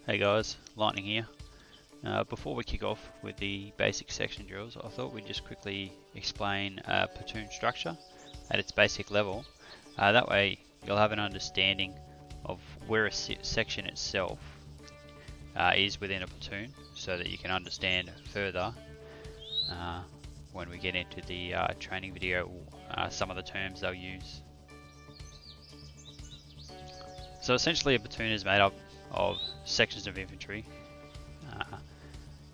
Hey guys, Lightning here. Before we kick off with the basic section drills, I thought we'd just quickly explain platoon structure at its basic level. That way you'll have an understanding of where a section itself is within a platoon, so that you can understand further when we get into the training video some of the terms they'll use. So essentially a platoon is made up of sections of infantry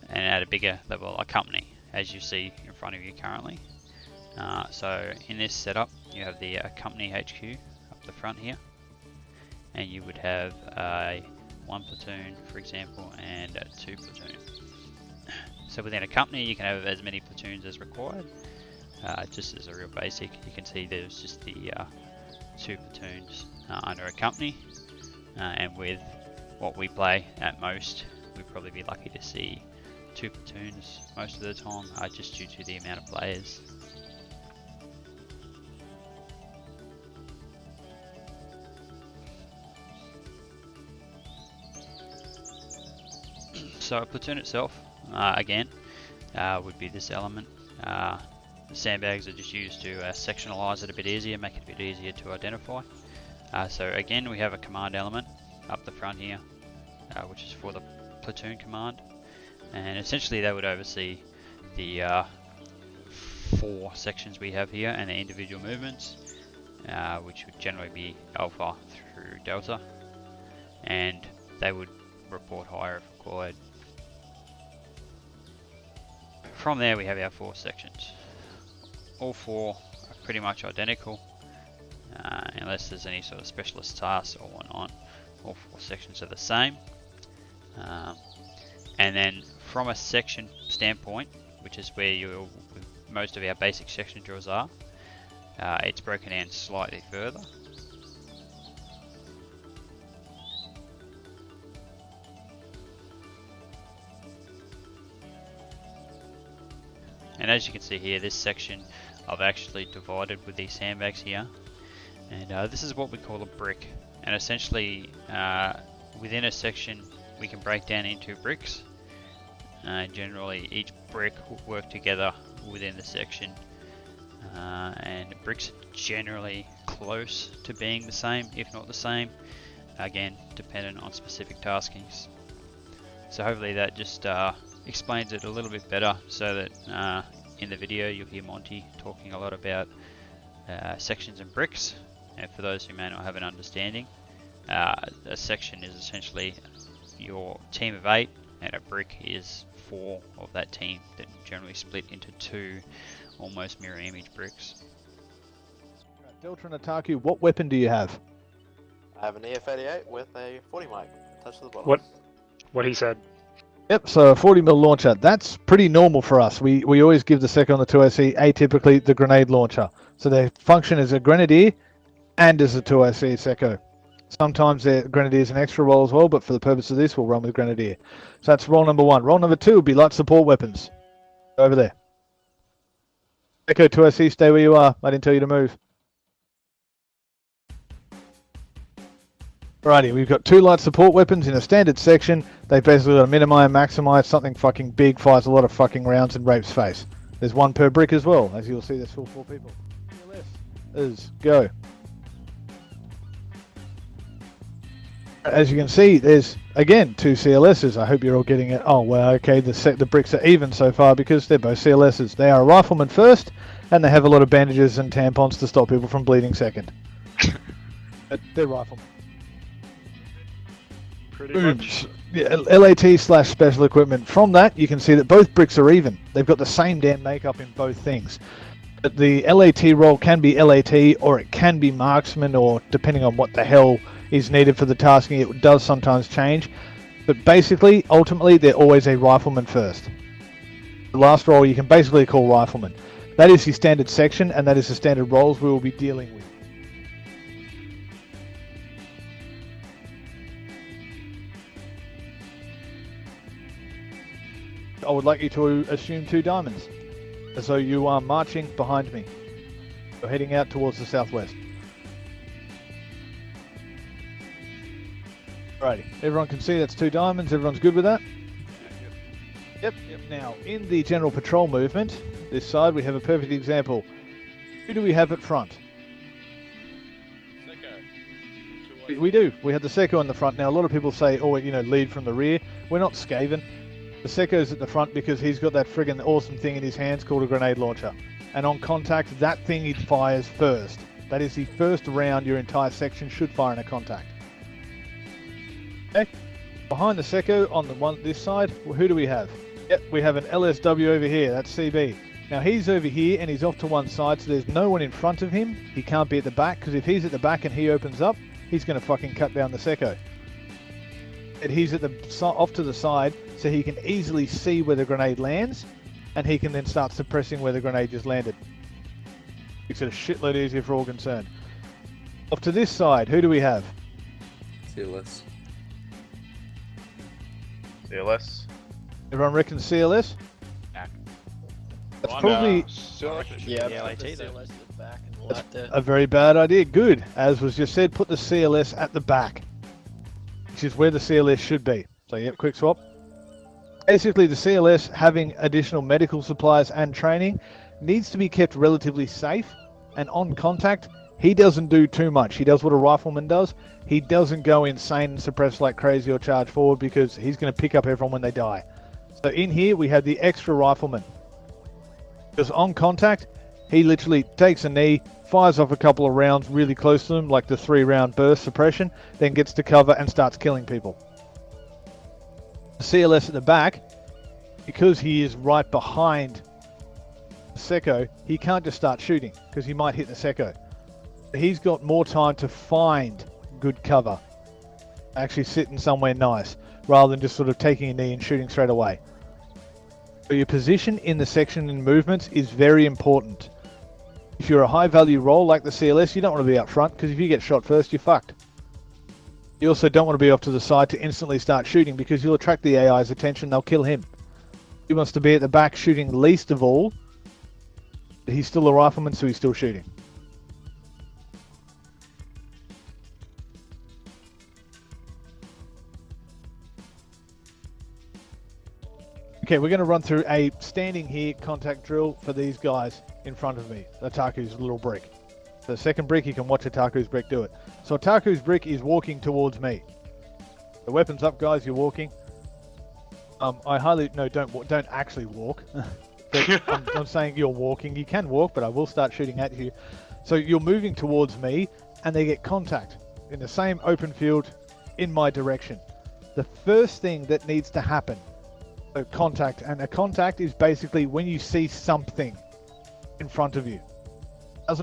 and at a bigger level a company, as you see in front of you currently. So in this setup you have the company HQ up the front here, and you would have one platoon for example and two platoon. So within a company you can have as many platoons as required. Just as a real basic, you can see there's just the two platoons under a company, and with what we play at most, we'd probably be lucky to see two platoons most of the time, just due to the amount of players. So a platoon itself, again, would be this element. The sandbags are just used to sectionalize it a bit easier, make it a bit easier to identify. So again, we have a command element up the front here, which is for the platoon command, and essentially they would oversee the 4 sections we have here and the individual movements, which would generally be Alpha through Delta, and they would report higher if required. From there we have our 4 sections. All 4 are pretty much identical, unless there's any sort of specialist tasks or whatnot. All 4 sections are the same. And then from a section standpoint, which is where most of our basic section drills are, it's broken down slightly further. And as you can see here, this section I've actually divided with these sandbags here, and this is what we call a brick. And essentially within a section we can break down into bricks. Generally each brick will work together within the section, and bricks are generally close to being the same, if not the same, again dependent on specific taskings. So hopefully that just explains it a little bit better, so that in the video you'll hear Monty talking a lot about sections and bricks. And for those who may not have an understanding, a section is essentially your team of 8, and a brick is 4 of that team, that generally split into 2 almost mirror image bricks. Delta and Ataku, what weapon do you have? I have an EF88 with a 40 mic. Touch the bottom. What he said. Yep, so a 40mm launcher. That's pretty normal for us. We always give the second on the 2SC atypically the grenade launcher. So they function as a grenadier and as a 2SC Seco. Sometimes the grenadier is an extra roll as well, but for the purpose of this, we'll run with grenadier. So that's roll number 1. Roll number 2 would be light support weapons. Over there. Seco 2SC, stay where you are. I didn't tell you to move. Alrighty, we've got 2 light support weapons in a standard section. They basically got to minimize and maximize something fucking big, fires a lot of fucking rounds and rapes face. There's 1 per brick as well. As you'll see, there's full 4 people. Is go. As you can see, there's again 2 CLSs. I hope you're all getting it. Oh well, okay. The bricks are even so far because they're both CLSs. They are a rifleman first, and they have a lot of bandages and tampons to stop people from bleeding second. But they're riflemen. Pretty much. Yeah, LAT / special equipment. From that, you can see that both bricks are even. They've got the same damn makeup in both things. But the LAT role can be LAT, or it can be marksman, or depending on what the hell is needed for the tasking, it does sometimes change. But basically, ultimately, they're always a rifleman first. The last role you can basically call rifleman. That is the standard section, and that is the standard roles we will be dealing with. I would like you to assume 2 diamonds, as though you are marching behind me. You're heading out towards the southwest. Alrighty, everyone can see that's 2 diamonds. Everyone's good with that? Yep. Now, in the general patrol movement, this side, we have a perfect example. Who do we have at front? We do. We have the Secco in the front. Now, a lot of people say, oh, you know, lead from the rear. We're not Skaven. The Secco's at the front because he's got that friggin' awesome thing in his hands called a grenade launcher. And on contact, that thing he fires first. That is the first round your entire section should fire in a contact. Okay. Behind the Secco, on the one this side, who do we have? Yep, we have an LSW over here. That's CB. Now, he's over here and he's off to one side, so there's no one in front of him. He can't be at the back, because if he's at the back and he opens up, he's going to fucking cut down the Secco. And he's at the off to the side, so he can easily see where the grenade lands, and he can then start suppressing where the grenade just landed. Makes it a shitload easier for all concerned. Off to this side, who do we have? CLS. CLS. Everyone reckons CLS? Back. That's probably Yeah, Yeah, put the LAT though. CLS at the back and left there. a very bad idea. Good. As was just said, put the CLS at the back, which is where the CLS should be. So, yep, quick swap. Basically, the CLS, having additional medical supplies and training, needs to be kept relatively safe. And on contact, he doesn't do too much. He does what a rifleman does. He doesn't go insane and suppress like crazy or charge forward, because he's going to pick up everyone when they die. So in here, we have the extra rifleman. Because on contact, he literally takes a knee, fires off a couple of rounds really close to them, like the 3-round burst suppression, then gets to cover and starts killing people. The CLS at the back, because he is right behind the Secco, he can't just start shooting, because he might hit the Secco. He's got more time to find good cover, actually sitting somewhere nice, rather than just sort of taking a knee and shooting straight away. So your position in the section and movements is very important. If you're a high value role like the CLS, you don't want to be up front, because if you get shot first, you're fucked. You also don't want to be off to the side to instantly start shooting, because you'll attract the AI's attention, they'll kill him. He wants to be at the back shooting least of all. He's still a rifleman, so he's still shooting. Okay, we're going to run through a standing here contact drill for these guys in front of me. Ataku's little brick. The second brick, you can watch Ataku's brick do it. So Ataku's brick is walking towards me. The weapon's up, guys. You're walking. I highly don't actually walk. I'm saying you're walking. You can walk, but I will start shooting at you. So you're moving towards me, and they get contact in the same open field in my direction. The first thing that needs to happen. So contact, and a contact is basically when you see something in front of you.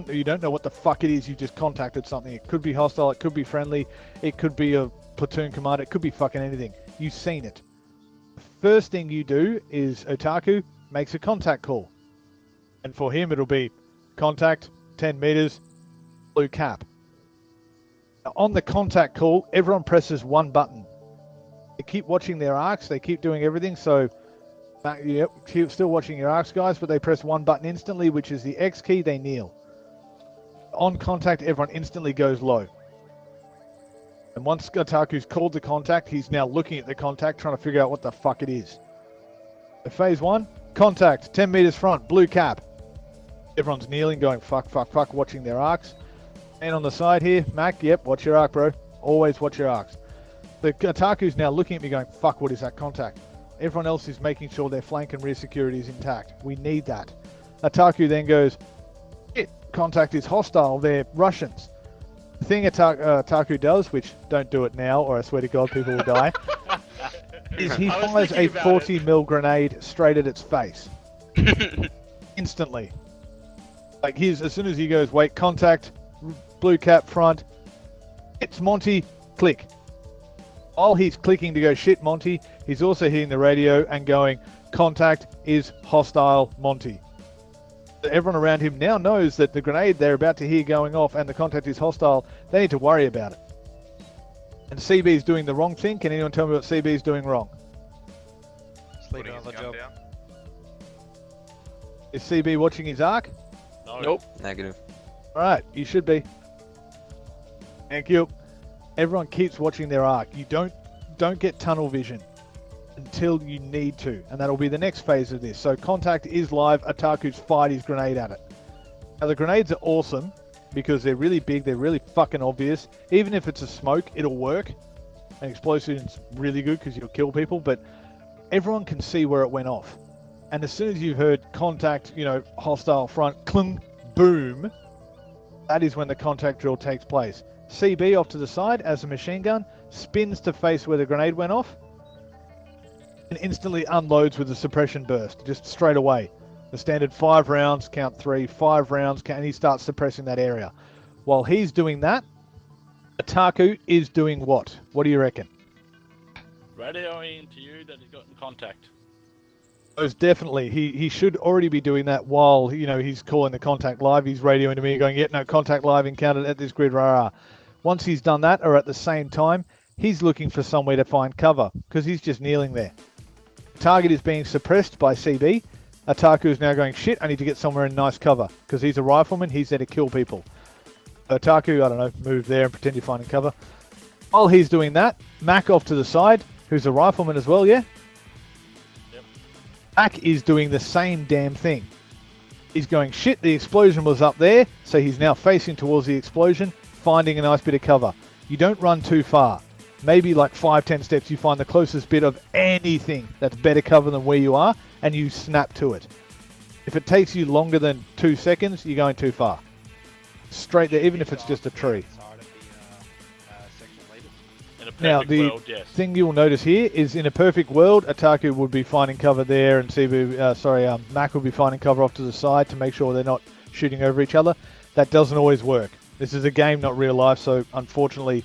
You don't know what the fuck it is, you just contacted something. It could be hostile, it could be friendly, it could be a platoon commander, it could be fucking anything. You've seen it. The first thing you do is Otaku makes a contact call. And for him it'll be contact, 10 meters, blue cap. Now, on the contact call, everyone presses one button. They keep watching their arcs, they keep doing everything, so yep, keep still watching your arcs, guys, but they press one button instantly, which is the X key, they kneel. On contact, everyone instantly goes low. And once Otaku's called the contact, he's now looking at the contact, trying to figure out what the fuck it is. So phase 1, contact, 10 meters front, blue cap. Everyone's kneeling, going fuck, fuck, fuck, watching their arcs. And on the side here, Mac, yep, watch your arc, bro. Always watch your arcs. The Otaku's now looking at me going, fuck, what is that contact? Everyone else is making sure their flank and rear security is intact. We need that. Otaku then goes, shit, contact is hostile, they're Russians. The thing Otaku does, which don't do it now, or I swear to God people will die, is he fires a 40 mil grenade straight at its face. Instantly. Like, as soon as he goes, wait, contact, blue cap front, it's Monty, click. While he's clicking to go shit Monty, he's also hitting the radio and going, contact is hostile Monty. Everyone around him now knows that the grenade they're about to hear going off and the contact is hostile. They need to worry about it. And CB's doing the wrong thing. Can anyone tell me what CB's doing wrong? Putting his gun down. Is CB watching his arc? No. Nope. Negative. Alright, you should be. Thank you. Everyone keeps watching their arc. You don't don't get tunnel vision until you need to, and that'll be the next phase of this. So contact is live. Ataku's fired his grenade at it. Now the grenades are awesome because they're really big, they're really fucking obvious. Even if it's a smoke, it'll work. An explosion's really good because you'll kill people, but everyone can see where it went off. And as soon as you've heard contact, you know, hostile front, clunk, boom, that is when the contact drill takes place. CB off to the side as a machine gun, spins to face where the grenade went off, and instantly unloads with a suppression burst, just straight away. The standard 5 rounds, count 3, 5 rounds, and he starts suppressing that area. While he's doing that, Ataku is doing what? What do you reckon? Radioing to you that he's got in contact. Most definitely. He should already be doing that while, you know, he's calling the contact live. He's radioing to me going, yeah, no, contact live encountered at this grid, rah, rah. Once he's done that, or at the same time, he's looking for somewhere to find cover because he's just kneeling there. Target is being suppressed by CB. Ataku is now going, shit, I need to get somewhere in nice cover because he's a rifleman. He's there to kill people. Ataku, I don't know, move there and pretend you're finding cover. While he's doing that, Mac off to the side, who's a rifleman as well, yeah? Yep. Mac is doing the same damn thing. He's going, shit, the explosion was up there, so he's now facing towards the explosion, finding a nice bit of cover. You don't run too far. Maybe like 5-10 steps, you find the closest bit of anything that's better cover than where you are, and you snap to it. If it takes you longer than 2 seconds, you're going too far. Straight there, even if it's just a tree. In a perfect Now, the world, yes. thing you'll notice here is in a perfect world, Ataku would be finding cover there, and Mac would be finding cover off to the side to make sure they're not shooting over each other. That doesn't always work. This is a game, not real life, so unfortunately,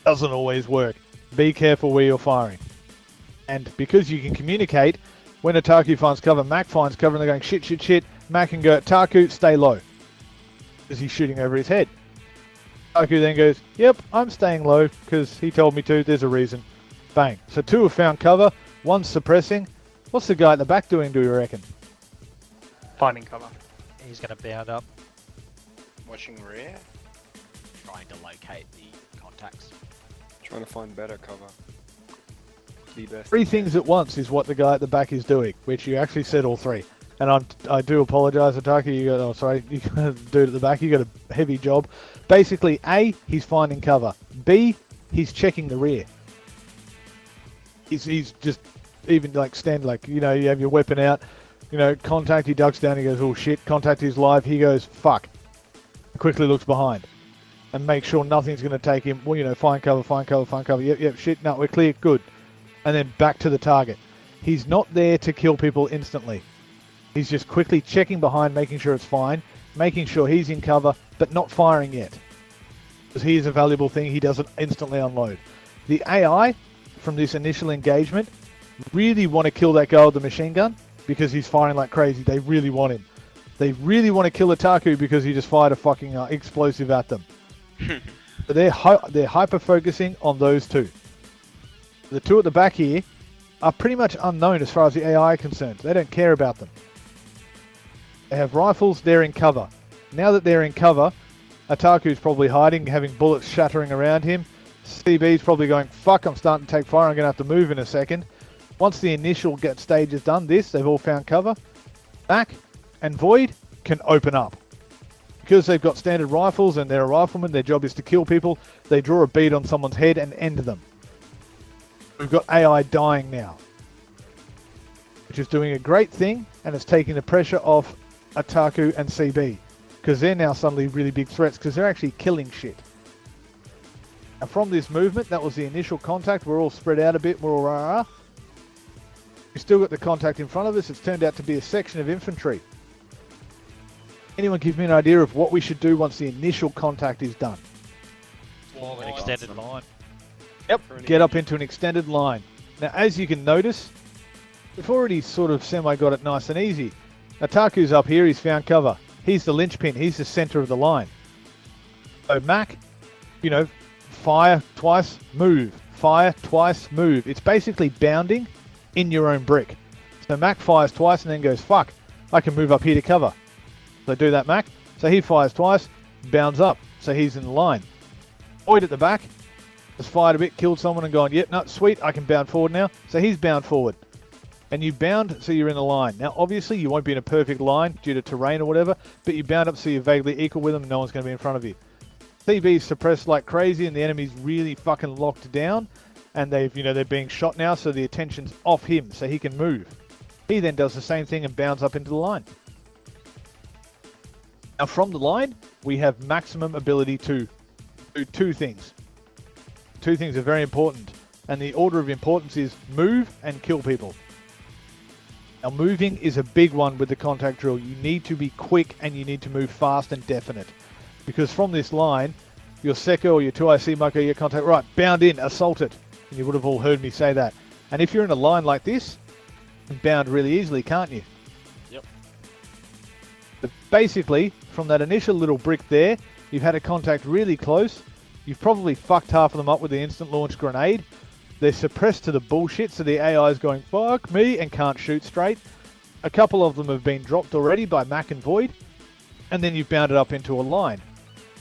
doesn't always work. Be careful where you're firing. And because you can communicate, when Ataku finds cover, Mac finds cover, and they're going, shit, shit, shit. Mac can go, Ataku, stay low. Because he's shooting over his head. Ataku then goes, yep, I'm staying low because he told me to. There's a reason. Bang. So 2 have found cover. 1's suppressing. What's the guy at the back doing, do you reckon? Finding cover. He's going to bound up, Watching rear. trying to locate the contacts. Trying to find better cover. The best. 3 things at once is what the guy at the back is doing, which you actually said all 3. And I do apologise, Ataku. You got a dude at the back. You got a heavy job. Basically, A, he's finding cover. B, he's checking the rear. He's just even like stand like, you know, you have your weapon out. You know, contact. He ducks down. He goes, oh shit. Contact is live. He goes, fuck. Quickly looks behind and make sure nothing's going to take him. Well, you know, find cover, find cover, find cover. Yep, shit. No, we're clear. Good. And then back to the target. He's not there to kill people instantly. He's just quickly checking behind, making sure it's fine, making sure he's in cover, but not firing yet. Because he is a valuable thing, he doesn't instantly unload. The AI from this initial engagement really want to kill that guy with the machine gun because he's firing like crazy. They really want him. They really want to kill Ataku because he just fired a fucking explosive at them. But they're hyper-focusing on those 2. The 2 at the back here are pretty much unknown as far as the AI are concerned. They don't care about them. They have rifles, they're in cover. Now that they're in cover, Ataku's probably hiding, having bullets shattering around him. CB's probably going, fuck, I'm starting to take fire, I'm going to have to move in a second. Once the initial stage is done, they've all found cover. Mac and Void can open up. Because they've got standard rifles and they're a rifleman, their job is to kill people. They draw a bead on someone's head and end them. We've got AI dying now, which is doing a great thing, and it's taking the pressure off Ataku and CB, because they're now suddenly really big threats because they're actually killing shit. And from this movement, that was the initial contact. We're all spread out a bit. We're all rah-rah. We've still got the contact in front of us. It's turned out to be a section of infantry. Anyone give me an idea of what we should do once the initial contact is done? Form an extended line. Yep, get up into an extended line. Now, as you can notice, we've already sort of semi-got it nice and easy. Ataku's up here, he's found cover. He's the linchpin, he's the center of the line. So Mac, you know, fire twice, move. Fire twice, move. It's basically bounding in your own brick. So Mac fires twice and then goes, fuck, I can move up here to cover. So do that, Mac. So he fires twice, bounds up. So he's in the line. Void at the back Has fired a bit, killed someone and gone, yep, no, sweet, I can bound forward now. So he's bound forward. And you bound so you're in a line. Now, obviously, you won't be in a perfect line due to terrain or whatever, but you bound up so you're vaguely equal with them and no one's going to be in front of you. CB's suppressed like crazy and the enemy's really fucking locked down and they're being shot now, so the attention's off him so he can move. He then does the same thing and bounds up into the line. Now, from the line, we have maximum ability to do two things. Two things are very important, and the order of importance is move and kill people. Now, moving is a big one with the contact drill. You need to be quick and you need to move fast and definite. Because from this line, your Seco or your 2IC mucker, your contact, right, bound in, assault it. And you would have all heard me say that. And if you're in a line like this, you can bound really easily, can't you? Yep. But basically, from that initial little brick there, you've had a contact really close. You've probably fucked half of them up with the instant launch grenade. They're suppressed to the bullshit, so the AI is going, fuck me, and can't shoot straight. A couple of them have been dropped already by Mac and Void, and then you've bounded up into a line.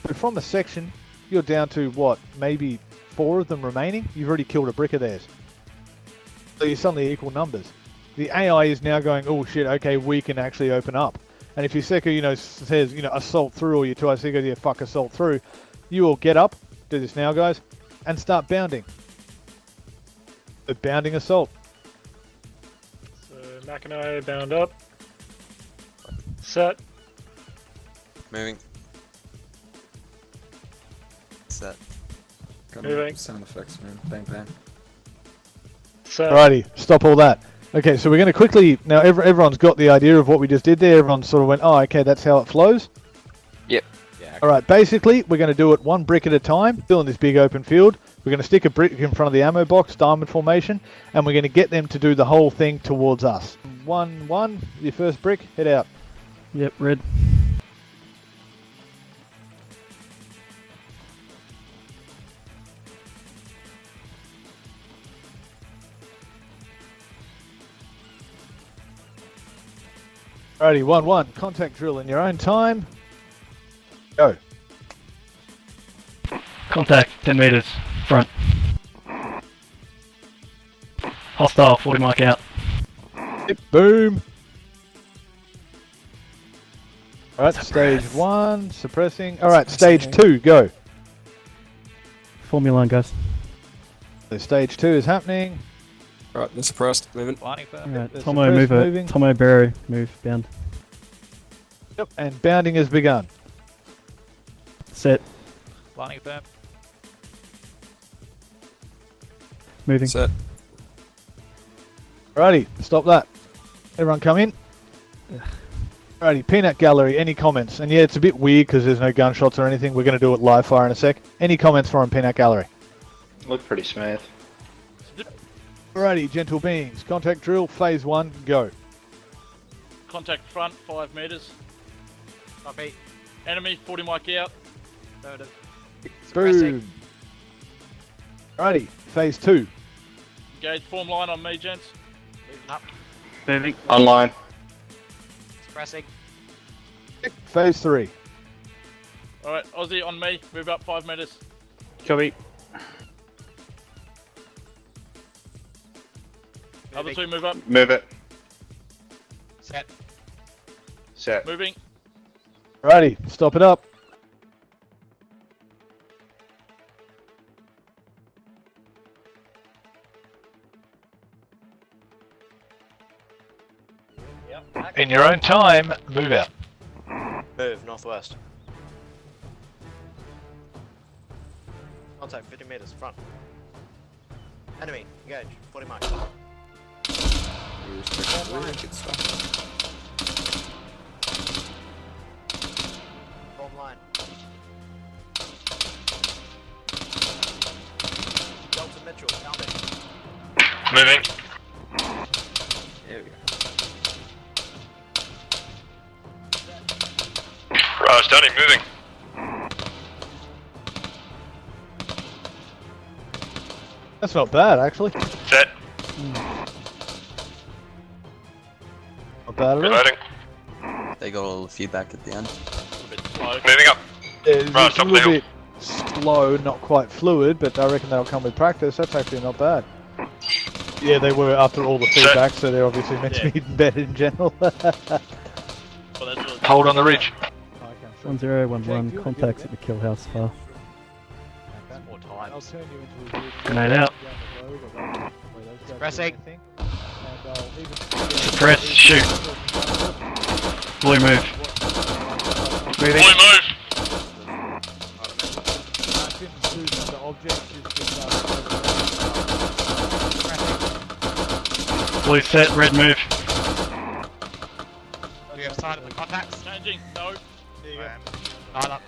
But from a section, you're down to, what, maybe 4 of them remaining? You've already killed a brick of theirs. So you're suddenly equal numbers. The AI is now going, oh shit, okay, we can actually open up. And if your Seco, says, assault through, or your 2IC goes, yeah, fuck, assault through, you will get up, do this now, guys, and start bounding. The bounding assault. So Mac and I bound up. Set. Moving. Set. Moving. Sound effects, man. Bang bang. Set. Alrighty, stop all that. Okay, so we're going to quickly, now everyone's got the idea of what we just did there. Everyone sort of went, oh, okay, that's how it flows. Yeah. Alright, basically, we're going to do it one brick at a time, still in this big open field. We're going to stick a brick in front of the ammo box, diamond formation, and we're going to get them to do the whole thing towards us. 1-1, your first brick, head out. Yep, red. Alrighty, 1-1, contact drill in your own time. Go. Contact, 10 meters, front. Hostile, 40 mic out. Yep, boom. Alright, stage 1, suppressing. Alright, stage 2, go. Form your line, guys. So stage 2 is happening. Right, they're suppressed. Moving. Alright, they're Tomo, move suppressed, moving. it. Tomo, Barrow, move, bound. Yep, and bounding has begun. Set. Lining firm. Moving. Set. Alrighty, stop that. Everyone come in. Alrighty, Peanut Gallery, any comments? And yeah, it's a bit weird because there's no gunshots or anything. We're going to do it live fire in a sec. Any comments from Peanut Gallery? Look pretty smooth. Alrighty, gentle beings. Contact drill, phase 1, go. Contact front, 5 meters. Copy. Enemy, 40 mic out. Affirmative. Boom. Alrighty, phase 2. Engage form line on me, gents. Moving up. Moving. Online. Suppressing. Phase 3. Alright, Aussie on me. Move up 5 meters. Copy. Other 2 move up. Move it. Set. Set. Moving. Alrighty, stop it up. In your own time, move out. Move, northwest. Contact 50 meters, front. Enemy, engage, 40 miles. Good stuff. Form line. Delta Mitchell, found it. Moving. There we go. Right, starting moving. That's not bad, actually. Set. Not bad at all. Reloading. They got a little feedback at the end. A bit slow. Moving up. It's Right, a top little level. bit slow, not quite fluid, but I reckon they'll come with practice. That's actually not bad. Yeah, they were after all the feedback, so they're obviously meant to be better in general. Hold on the ridge. 1011, contacts at the kill house far. More time. I'll turn you into a group Grenade out. down the road, or where those guys Pressing. do their thing. And I'll even- Suppress, shoot. Blue move. Moving. Blue set, red move. Do you have sight of the contacts? Changing. No. There you go. Line up.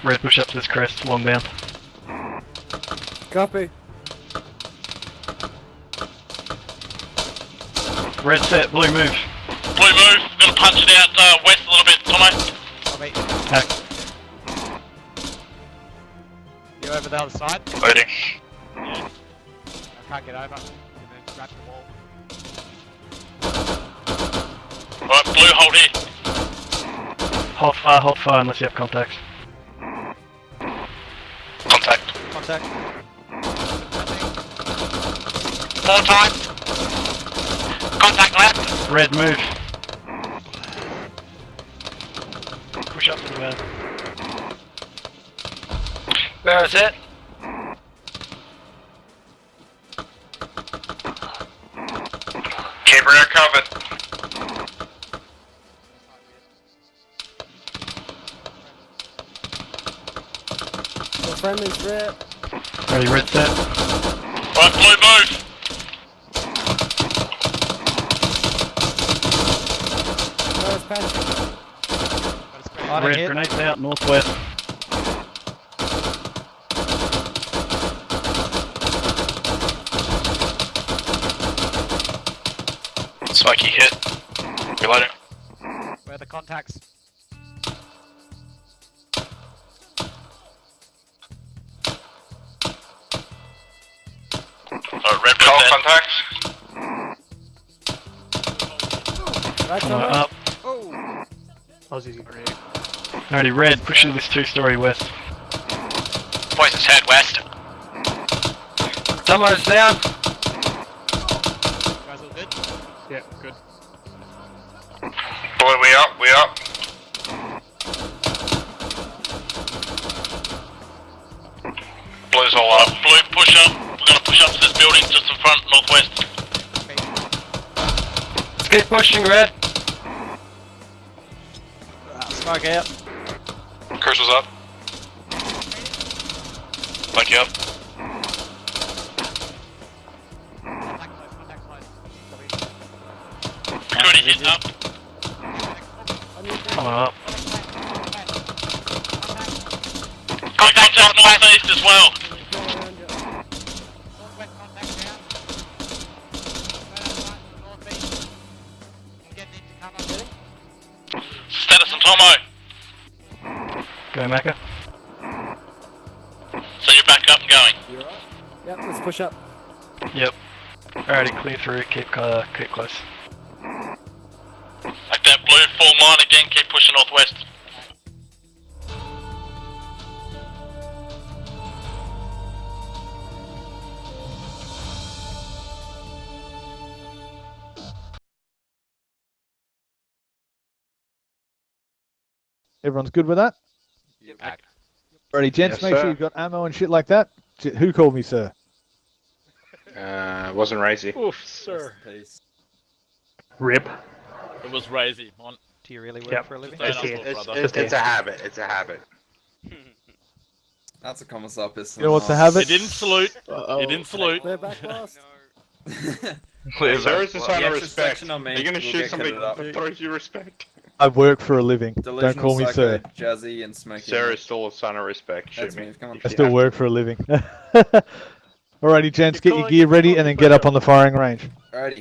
Red push up to this crest, long down. Copy. Red set, blue move. Blue move. Gonna punch it out west a little bit, Tomo. Copy. Hack. You over the other side? Waiting. I can't get over. I'm gonna grab the wall. Alright, blue, hold here. Hold fire unless you have contacts. Contact. Contact. More time. Contact left. Red move. Push up to the man. Where is it? Keep rear covered. Friendly's red. Ready, red set. Right, blue move. Red grenades out, northwest. Smoky hit. Reloading. Where are the contacts? Red call contacts. Up. Alrighty, red, push into this 2-story west. Boys, let's head west. Someone's down. Guys all good? Yeah, good. Boy, we up. Blue's all up. Blue, push up. We're gonna push up to this building just in front, northwest. Let's keep pushing, red. Smoke out. Cursor's up. Back you up. Contact close. Security hit up. Come on up. Contact out northeast as well. Northwest contact down. Northeast. Get into cover. Status and Tomo. Go, Macca. So you're back up and going. You alright? Yep, let's push up. Yep. Alrighty, clear through, keep close. Like that, blue, form line again, keep pushing northwest. Everyone's good with that? Back. Alrighty, gents, Yes, make sure sir. you've got ammo and shit like that. Who called me, sir? Wasn't Razy. Oof, sir. Rip. It was Razy. On. Do you really work Yep. for a living? It's a habit. It's a habit. That's a commissar pistol. You know what's the habit? He didn't salute. He didn't salute. Clear back last. There is a sign of The extra respect. section on me You're gonna will shoot get somebody cut up. that throws you respect. I work for a living. Don't Delusional call me Psycho, sir. Jazzy, and Smoky. Sarah is still a sign of respect. Shoot That's me. me, come on. I still work for a living. Alrighty, gents, get your gear ready and then get up on the firing range. Alrighty.